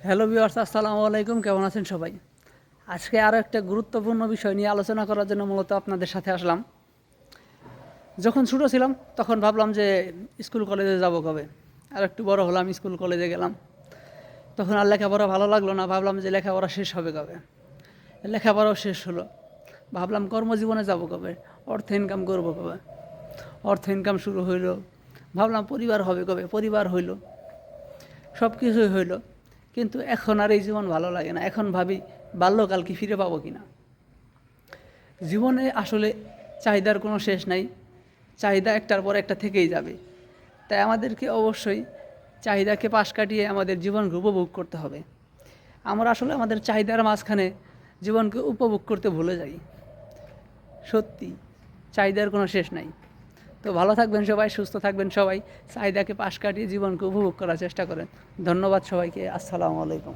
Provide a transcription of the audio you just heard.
Hello viewers, আসসালামু আলাইকুম। কেমন আছেন সবাই? আজকে আরও একটা গুরুত্বপূর্ণ বিষয় নিয়ে আলোচনা করার জন্য মূলত আপনাদের সাথে আসলাম। যখন ছোটো ছিলাম তখন ভাবলাম যে স্কুল কলেজে যাব কবে। আর একটু বড় হলাম, স্কুল কলেজে গেলাম। তখন আর লেখাপড়া ভালো লাগলো না, ভাবলাম যে লেখাপড়া শেষ হবে কবে। লেখাপড়াও শেষ হলো, ভাবলাম কর্মজীবনে যাব কবে, অর্থ ইনকাম করব কবে। অর্থ ইনকাম শুরু হইল, ভাবলাম পরিবার হবে কবে, পরিবার হইল, সব কিছুই হইল। কিন্তু এখন আর এই জীবন ভালো লাগে না। এখন ভাবি বাল্যকাল কি ফিরে পাবো কিনা। জীবনে আসলে চাহিদার কোনো শেষ নাই, চাহিদা একটার পর একটা থেকেই যাবে। তাই আমাদেরকে অবশ্যই চাহিদাকে পাশ কাটিয়ে আমাদের জীবনকে উপভোগ করতে হবে। আমরা আসলে আমাদের চাহিদার মাঝখানে জীবনকে উপভোগ করতে ভুলে যাই। সত্যি চাহিদার কোনো শেষ নাই। তো ভালো থাকবেন সবাই, সুস্থ থাকবেন সবাই, চাহিদাকে পাশ কাটিয়ে জীবনকে উপভোগ করার চেষ্টা করেন। ধন্যবাদ সবাইকে। আসসালামু আলাইকুম।